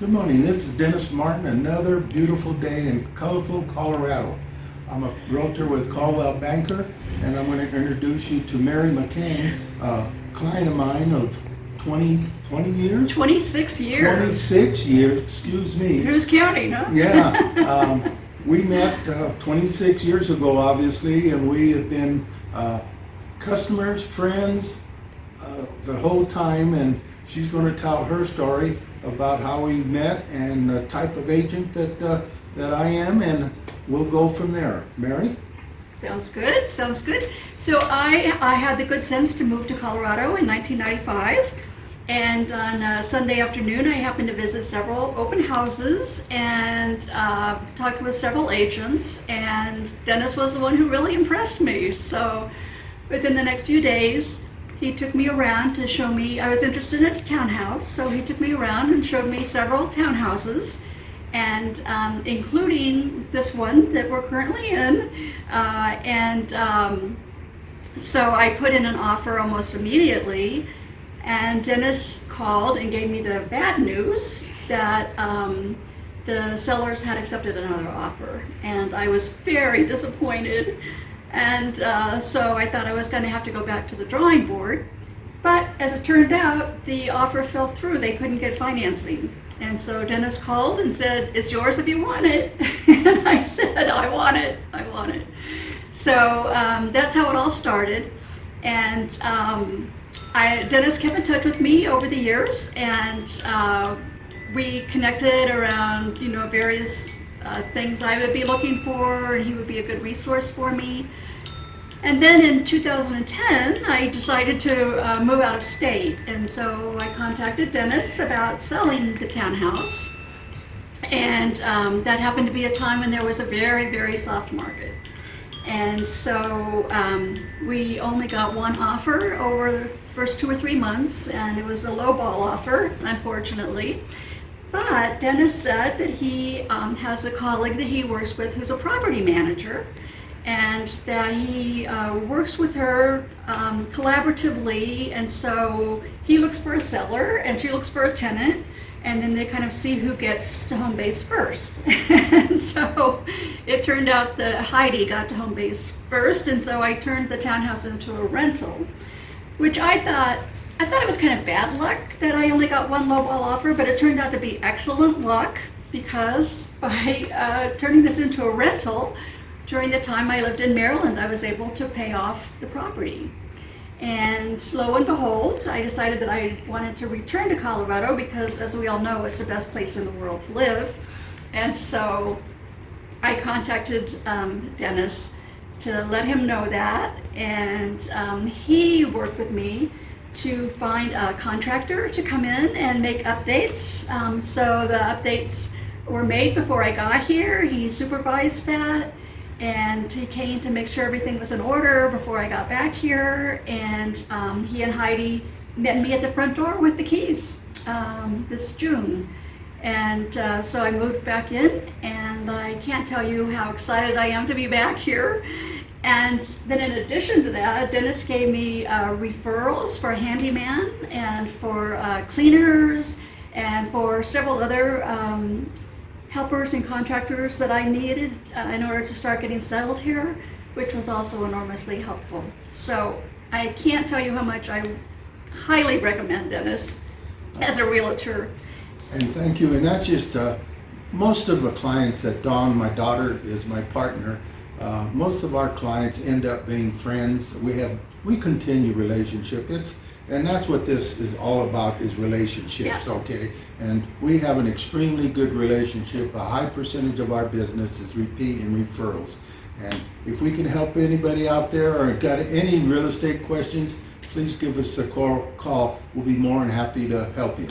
Good morning, this is Dennis Martin, another beautiful day in colorful Colorado. I'm a realtor with Caldwell Banker, and I'm going to introduce you to Mary McCain, a client of mine of 20 years? 26 years. 26 years, excuse me. Who's counting, huh? Yeah, we met 26 years ago, obviously, and we have been customers, friends, the whole time, and she's going to tell her story about how we met and the type of agent that I am, and we'll go from there. Mary? Sounds good, sounds good. So I had the good sense to move to Colorado in 1995, and on a Sunday afternoon I happened to visit several open houses and talked with several agents, and Dennis was the one who really impressed me. So within the next few days he took me around to show me, I was interested in a townhouse, so he took me around and showed me several townhouses, and including this one that we're currently in. So I put in an offer almost immediately, and Dennis called and gave me the bad news that the sellers had accepted another offer, and I was very disappointed. And so I thought I was going to have to go back to the drawing board. But as it turned out, the offer fell through. They couldn't get financing. And so Dennis called and said, "It's yours if you want it." And I said, "I want it, I want it." So that's how it all started. And Dennis kept in touch with me over the years, and we connected around, various things I would be looking for, and he would be a good resource for me. And then in 2010, I decided to move out of state, and so I contacted Dennis about selling the townhouse, and that happened to be a time when there was a very, very soft market. And so we only got one offer over the first 2 or 3 months, and it was a lowball offer, unfortunately. But Dennis said that he has a colleague that he works with who's a property manager, and that he works with her collaboratively, and so he looks for a seller and she looks for a tenant, and then they kind of see who gets to home base first. And so it turned out that Heidi got to home base first, and so I turned the townhouse into a rental, which I thought it was kind of bad luck that I only got one lowball offer, but it turned out to be excellent luck, because by turning this into a rental, during the time I lived in Maryland, I was able to pay off the property. And lo and behold, I decided that I wanted to return to Colorado because, as we all know, it's the best place in the world to live. And so I contacted Dennis to let him know that, and he worked with me to find a contractor to come in and make updates. So the updates were made before I got here. He supervised that, and he came to make sure everything was in order before I got back here. And he and Heidi met me at the front door with the keys this June. And so I moved back in, and I can't tell you how excited I am to be back here. And then in addition to that, Dennis gave me referrals for a handyman and for cleaners and for several other helpers and contractors that I needed in order to start getting settled here, which was also enormously helpful. So I can't tell you how much I highly recommend Dennis as a realtor. And thank you. And that's just most of the clients that Dawn, my daughter, is my partner. Most of our clients end up being friends. We continue relationship. And that's what this is all about, is relationships. Yeah. Okay? And we have an extremely good relationship. A high percentage of our business is repeat and referrals. And if we can help anybody out there or got any real estate questions, please give us a call. We'll be more than happy to help you.